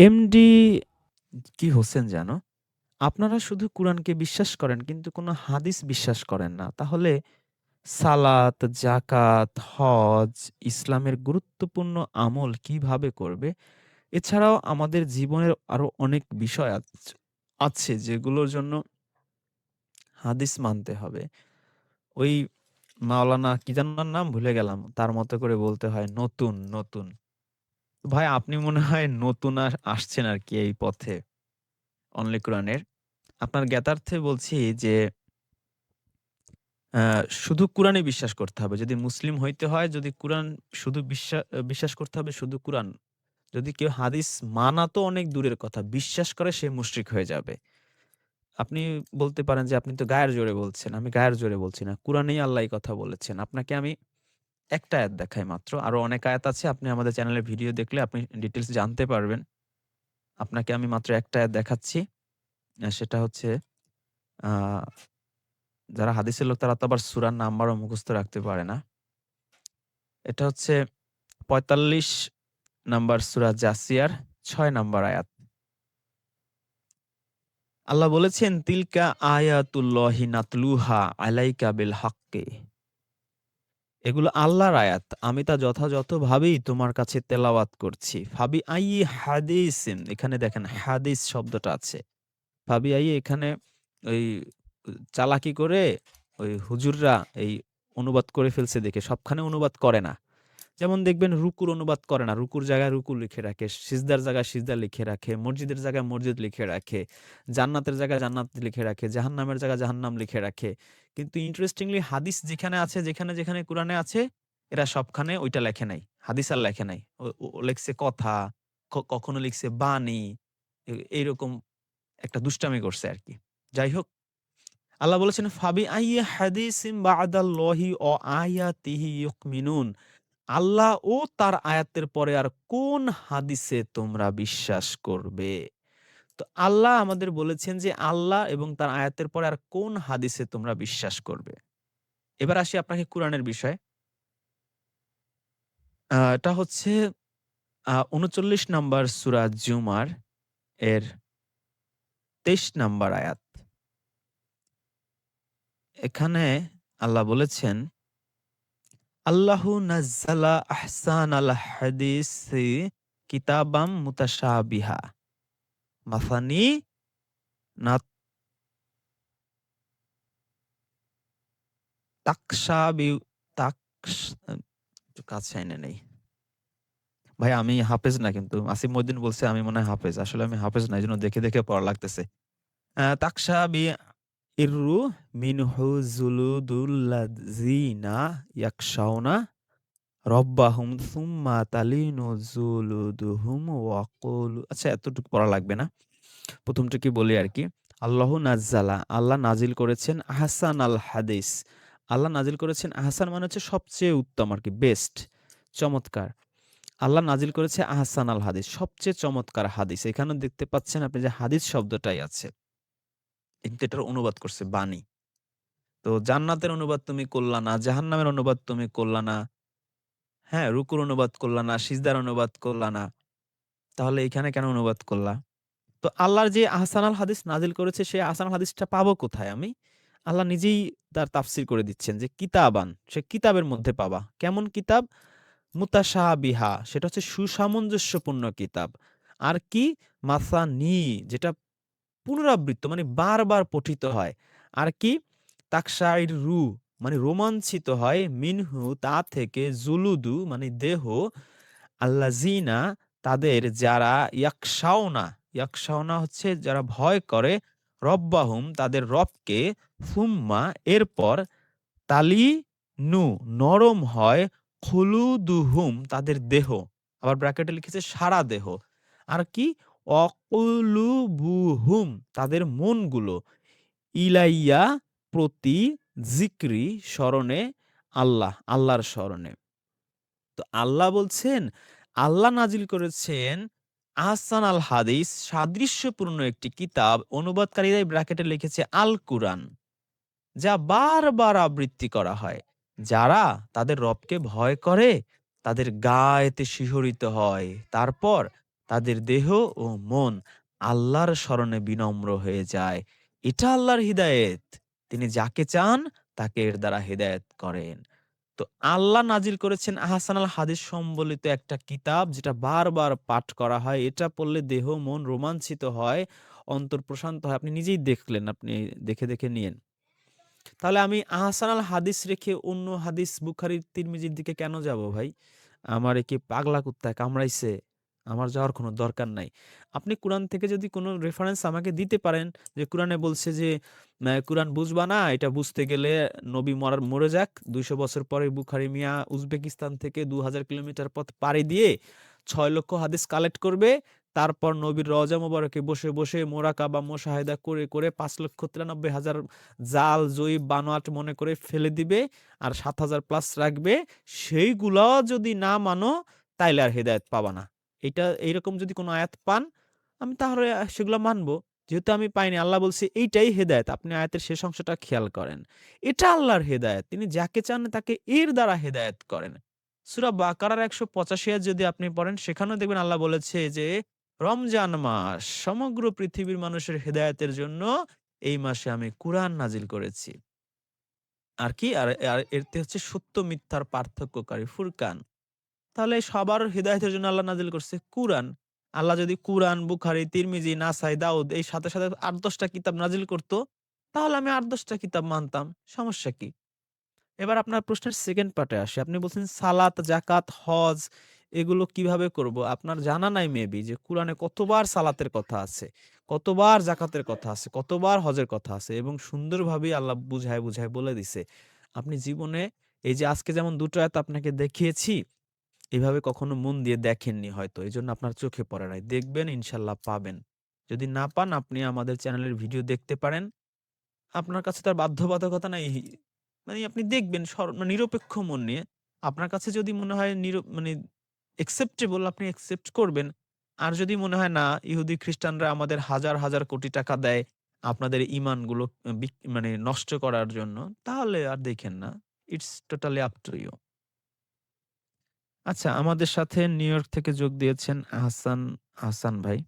MD কি হোসেন যেন? আপনারা শুধু কুরআনকে বিশ্বাস করেন কিন্তু কোনো হাদিস বিশ্বাস করেন না। তাহলে সালাত, যাকাত, হজ, ইসলামের গুরুত্বপূর্ণ আমল কিভাবে করবে? এছাড়াও আমাদের জীবনের আরো অনেক বিষয় আছে যেগুলোর জন্য হাদিস মানতে হবে। ওই মাওলানা কি যেন ওনার নাম ভুলে গেলাম। তার মতো করে বলতে হয় নতুন, নতুন। ভাই আপনি মনে হয় নতুন আসছেন আরকি এই পথে অনলি কোরআনের। আপনার জ্ঞাতার্থে বলছি যে আ শুধু কুরআনই বিশ্বাস করতে হবে। যদি মুসলিম হইতে হয়, যদি কুরআন শুধু বিশ্বাস করতে হবে শুধু কুরআন। যদি কেউ হাদিস মানা তো অনেক দূরের কথা, বিশ্বাস করে সে মুশরিক হয়ে যাবে। আপনি বলতে পারেন যে আপনি তো গায়ের জোরে বলছেন। আমি গায়ের জোরে বলছি না। কুরআনেই আল্লাহ এই কথা বলেছেন। আপনাকে আমি একটা আয়াত দেখাই মাত্র। আরো অনেক আয়াত আছে। আপনি আমাদের চ্যানেলের ভিডিও দেখলে আপনি ডিটেইলস জানতে পারবেন। আপনাকে আমি মাত্র একটা আয়াত দেখাচ্ছি। সেটা হচ্ছে আ যারা হাদিসের লোক তারা তো আবার সূরার নাম্বারও মুখস্থ রাখতে পারে না। এটা হচ্ছে ৪৫ নাম্বার সূরা জাসিয়ার ৬ নাম্বার আয়াত। আল্লাহ বলেছেন, "তিলকা আয়াতুল্লাহি নাতলুহা আলাইকা বিল হাক্কি।" এগুলো আল্লাহর আয়াত। আমি তা যথাযথভাবেই তোমার কাছে তেলাওয়াত করছি। ফাবি আইয়ি হাদিসিন এখানে দেখেন হাদিস শব্দটা আছে। ফাবি আইয়ি এখানে ওই চালাকি করে ওই হুজুররা এই অনুবাদ করে ফেলছে দেখে সবখানে অনুবাদ করে না। যেমন দেখবেন রুকুর অনুবাদ করে না। রুকুর জায়গায় রুকু লিখে রাখে। সিজদার জায়গায় সিজদা লিখে রাখে। মসজিদের জায়গায় মসজিদ লিখে রাখে। জান্নাতের জায়গায় জান্নাত লিখে রাখে। জাহান্নামের জায়গায় জাহান্নাম লিখে রাখে। কিন্তু ইন্টারেস্টিংলি হাদিস যেখানে আছে, যেখানে কুরআনে আছে, এরা সবখানে ওইটা লেখে নাই। হাদিস আর লেখে নাই। ও লেখছে কথা, কখনো লিখছে বাণী। এইরকম একটা দুষ্টামি করছে আরকি। যাই হোক, আল্লাহ বলেছেন, "ফাবি আইয়ি হাদিসিম বা'দাল্লাহি ওয়া আয়াতিহি ইউমিনুন।" আল্লাহ ও তার আয়াতের পরে আর কোন হাদিসে তোমরা বিশ্বাস করবে? তো আল্লাহ আমাদের বলেছেন যে আল্লাহ এবং তার আয়াতের পরে আর কোন হাদিসে তোমরা বিশ্বাস করবে? এবার আসি আপনাকে কুরআনের বিষয়ে। এটা হচ্ছে ৩৯ নাম্বার সূরা জুমার এর ২৩ নাম্বার আয়াত। এখানে আল্লাহ বলেছেন, "আল্লাহু নাজ্জালা আহসানাল হাদিসি কিতাবাম মুতাশাবিহা মাসানি নাত" তাকশাবিউ তাকস একটু কাছে এনে নেই। ভাই আমি হাফেজ না কিন্তু। আসিফ মহিউদ্দিন বলছে আমি মনে হয় হাফেজ। আসলে আমি হাফেজ না। এজন্য দেখে, দেখে পড়া লাগতেছে। তাকশাবি ইররু মিনহু জুলুদুল্লাযিনা ইয়াকশাউনা রব্বাহুম সুম্মা তালিনু জুলুদুহুম ওয়া কুলু আচ্ছা এতটুকু পড়া লাগবে না। ১ম থেকে বলি আরকি। আল্লাহু নাজ্জালা আল্লাহ নাজিল করেছেন আহসানাল হাদিস। আল্লাহ নাজিল করেছেন আহসান মানে হচ্ছে সবচেয়ে উত্তম আরকি বেস্ট, চমৎকার। আল্লাহ নাজিল করেছে আহসানাল হাদিস সবচেয়ে চমৎকার হাদিস। এখানেও দেখতে পাচ্ছেন আপনি যে হাদিস শব্দটাই আছে। কিন্তু এটার অনুবাদ করছে বাণী। তো জান্নাতের অনুবাদ তুমি করলা না, জাহান্নামের অনুবাদ তুমি করলা না। হ্যাঁ, রুকুর অনুবাদ করলা না, সিজদার অনুবাদ করলা না। তাহলে এখানে কেন অনুবাদ করলা? তো আল্লাহর যে আহসানাল হাদিস নাজিল করেছে সেই আহসানাল হাদিসটা পাবো কোথায় আমি? আল্লাহ নিজেই তার তাফসির করে দিচ্ছেন যে কিতাবান, সে কিতাবের মধ্যে পাবা। কেমন কিতাব? মুতাশাবিহা সেটা হচ্ছে সুসামঞ্জস্যপূর্ণ কিতাব। আর কি? মাসানি যেটা পুনরাবৃত্ত মানে বারবার পঠিত হয়। আর কি? তাকশাইরু মানে রোমাঞ্চিত হয় মিনহু তা থেকে জুলুদু মানে দেহ আল্লাযিনা তাদের যারা ইয়াকশাওনা হচ্ছে যারা ভয় করে রব্বাহুম তাদের রবকে সুম্মা এরপর তালিনু নরম হয় খুলুদুহুম তাদের দেহ। আবার ব্র্যাকেটে লিখেছে সারা দেহ। আর কি? অকুলুবুহুম তাদের মনগুলো ইলাইয়া প্রতি যিকরি স্মরণে আল্লাহর স্মরণে। তো আল্লাহ বলছেন, আল্লাহ নাজিল করেছেন আহসান আল হাদিস সাদৃশ্যপূর্ণ একটি কিতাব। অনুবাদকারীরা ব্র্যাকেটে লিখেছে আল কুরআন। যা বারবার আবৃত্তি করা হয়। যারা তাদের রবকে ভয় করে তাদের গা এতে শিহরিত হয়। তারপর তাদের দেহ ও মন আল্লাহর স্মরণে বিনম্র হয়ে যায়। এটা আল্লাহর হিদায়েত। তিনি যাকে চান তাকে এর দ্বারা হিদায়াত করেন। তো আল্লাহ নাজিল করেছেন আহসানুল হাদিস সম্বলিত একটা কিতাব যেটা বারবার পাঠ করা হয়। এটা পড়লে দেহ মন রোমাঞ্চিত হয়, অন্তর প্রশান্ত হয়। আপনি নিজেই দেখলেন, আপনি দেখে নিয়েন। তাহলে আমি আহসানুল হাদিস রেখে অন্য হাদিস বুখারী, তিরমিজির দিকে কেন যাব ভাই? আমারে কি পাগলা কুত্তায় কামড়াইছে? আমার যাওয়ার কোনো দরকার নাই। আপনি কুরআন থেকে যদি কোনো রেফারেন্স আমাকে দিতে পারেন যে কুরআনে বলছে যে কুরআন বুঝবা না, এটা বুঝতে গেলে নবী মরে যাক। ২০০ বছর পরে বুখারী মিয়া উজবেকিস্তান থেকে ২,০০০ কিলোমিটার পথ পাড়ি দিয়ে ৬ লক্ষ হাদিস কালেক্ট করবে। তারপর নবীর রওজা মোবারকে বসে মোরাকাবা মুশাহাদা করে ৫,৯৩,হাজার জাল, জয়ীব, বানোয়াট মনে করে ফেলে দিবে আর ৭,০০০ প্লাস রাখবে। সেইগুলাও যদি না মানো তাইলে আর হেদায়েত পাবা না। এইরকম যদি কোনো আয়াত পান, আমি তাহলে সেগুলা মানবো। যেহেতু আমি পাইনি, আল্লাহ বলছে এইটাই হেদায়েত। আপনি আয়াতের শেষ অংশটা খেয়াল করেন। এটা আল্লাহর হেদায়েত। তিনি যাকে চান তাকে এর দ্বারা হেদায়েত করেন। সূরা বাকারার ১৮৫ আয়াত যদি আপনি পড়েন, সেখানেও দেখবেন আল্লাহ বলেছে যে রমজান মাস সমগ্র পৃথিবীর মানুষের হেদায়েতের জন্য এই মাসে আমি কুরআন নাজিল করেছি। আর কি? আর এতে হচ্ছে সত্য মিথ্যার পার্থক্যকারী ফুরকান। তাহলে সবার হিদায়াতের জন্য আল্লাহ নাজিল করছে কুরআন। আল্লাহ যদি কুরআন, বুখারী, তিরমিজি, নাসাই, দাউদ এই সাথে ৮-১০ টা কিতাব নাজিল করত, তাহলে আমি ৮-১০ টা কিতাব মানতাম। সমস্যা কি? এবার আপনার প্রশ্নের সেকেন্ড পার্টে আসি। আপনি বলছেন সালাত, জাকাত, হজ এগুলো কিভাবে করব? আপনার জানা নাই মেবি যে কুরআনে কতবার সালাতের কথা আছে, কতবার জাকাতের কথা আছে, কতবার হজের কথা আছে এবং সুন্দরভাবেই আল্লাহ বুঝায় বলে দিছে। আপনি জীবনে এই যে আজকে যেমন ২ টো আয়াত আপনাকে দেখিয়েছি, এভাবে কখনো মন দিয়ে দেখেননি হয়তো। এজন্য আপনার চোখে পড়ে নাই। দেখবেন ইনশাআল্লাহ পাবেন। যদি না পান আপনি আমাদের চ্যানেলের ভিডিও দেখতে পারেন। আপনার কাছে তার বাধ্যবাধকতা নাই। মানে আপনি দেখবেন মানে নিরপেক্ষ মন নিয়ে। আপনার কাছে যদি মনে হয় মানে acceptable আপনি accept করবেন। আর যদি মনে হয় না ইহুদি খ্রিস্টানরা আমাদের হাজার কোটি টাকা দেয় আপনাদের ঈমানগুলো মানে নষ্ট করার জন্য, তাহলে আর দেখেন না। It's totally up to you. আচ্ছা, আমাদের সাথে নিউ ইয়র্ক থেকে যোগ দিয়েছেন হাসান ভাই।